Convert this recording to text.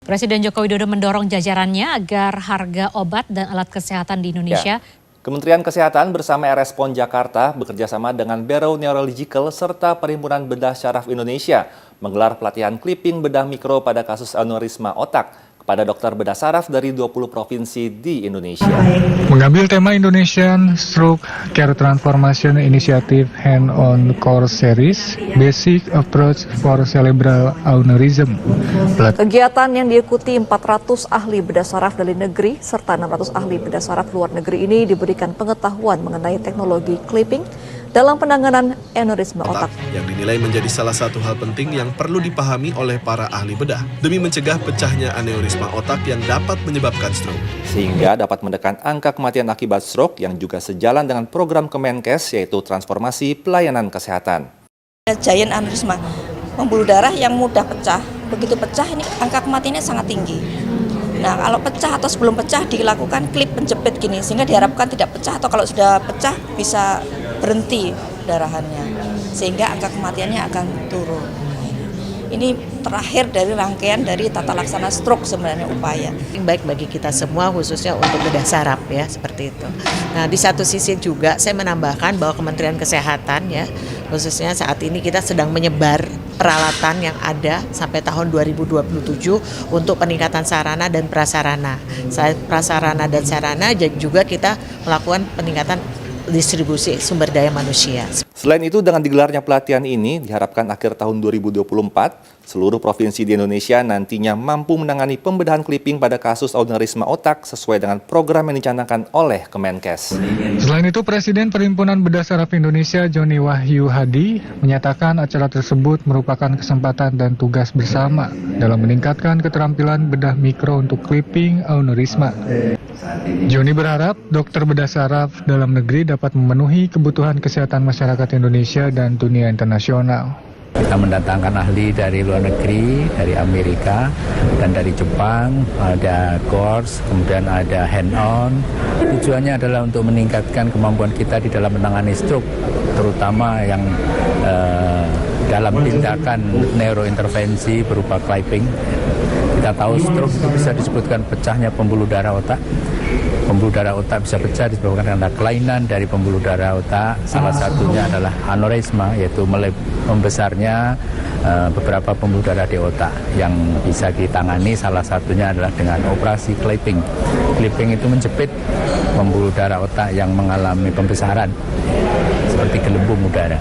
Presiden Joko Widodo mendorong jajarannya agar harga obat dan alat kesehatan di Indonesia. Kementerian Kesehatan bersama RS PON Jakarta bekerjasama dengan Bureau Neurological serta Perhimpunan Bedah Syaraf Indonesia menggelar pelatihan clipping bedah mikro pada kasus aneurisma otak kepada dokter bedah saraf dari 20 provinsi di Indonesia. Mengambil tema Indonesian Stroke Care Transformation Initiative Hand-on Course Series, Basic Approach for Cerebral Aneurysm. Kegiatan yang diikuti 400 ahli bedah saraf dari negeri serta 600 ahli bedah saraf luar negeri ini diberikan pengetahuan mengenai teknologi clipping dalam penanganan aneurisma otak. Yang dinilai menjadi salah satu hal penting yang perlu dipahami oleh para ahli bedah demi mencegah pecahnya aneurisma otak yang dapat menyebabkan stroke. Sehingga dapat menekan angka kematian akibat stroke yang juga sejalan dengan program Kemenkes yaitu transformasi pelayanan kesehatan. Giant aneurisma, pembuluh darah yang mudah pecah, begitu pecah ini angka kematiannya sangat tinggi. Nah, kalau pecah atau sebelum pecah dilakukan klip penjepit gini sehingga diharapkan tidak pecah atau kalau sudah pecah bisa berhenti darahannya sehingga angka kematiannya akan turun. Ini terakhir dari rangkaian dari tata laksana stroke sebenarnya upaya. Baik bagi kita semua khususnya untuk bedah saraf ya seperti itu. Nah di satu sisi juga saya menambahkan bahwa Kementerian Kesehatan ya khususnya saat ini kita sedang menyebar peralatan yang ada sampai tahun 2027 untuk peningkatan sarana dan prasarana. Prasarana dan sarana juga kita melakukan peningkatan distribusi sumber daya manusia. Selain itu, dengan digelarnya pelatihan ini, diharapkan akhir tahun 2024, seluruh provinsi di Indonesia nantinya mampu menangani pembedahan clipping pada kasus aneurisma otak sesuai dengan program yang dicanangkan oleh Kemenkes. Selain itu, Presiden Perhimpunan Bedah Saraf Indonesia, Joni Wahyu Hadi, menyatakan acara tersebut merupakan kesempatan dan tugas bersama dalam meningkatkan keterampilan bedah mikro untuk clipping aneurisma. Joni berharap dokter bedah saraf dalam negeri dapat memenuhi kebutuhan kesehatan masyarakat Indonesia dan dunia internasional. Kita mendatangkan ahli dari luar negeri, dari Amerika dan dari Jepang, ada course, kemudian ada hand-on. Tujuannya adalah untuk meningkatkan kemampuan kita di dalam menangani stroke, terutama yang dalam tindakan neurointervensi berupa clipping. Kita tahu stroke itu bisa disebutkan pecahnya pembuluh darah otak. Pembuluh darah otak bisa pecah disebabkan karena kelainan dari pembuluh darah otak. Salah satunya adalah aneurisma, yaitu membesarnya beberapa pembuluh darah di otak yang bisa ditangani. Salah satunya adalah dengan operasi clipping. Clipping itu menjepit pembuluh darah otak yang mengalami pembesaran seperti gelembung udara.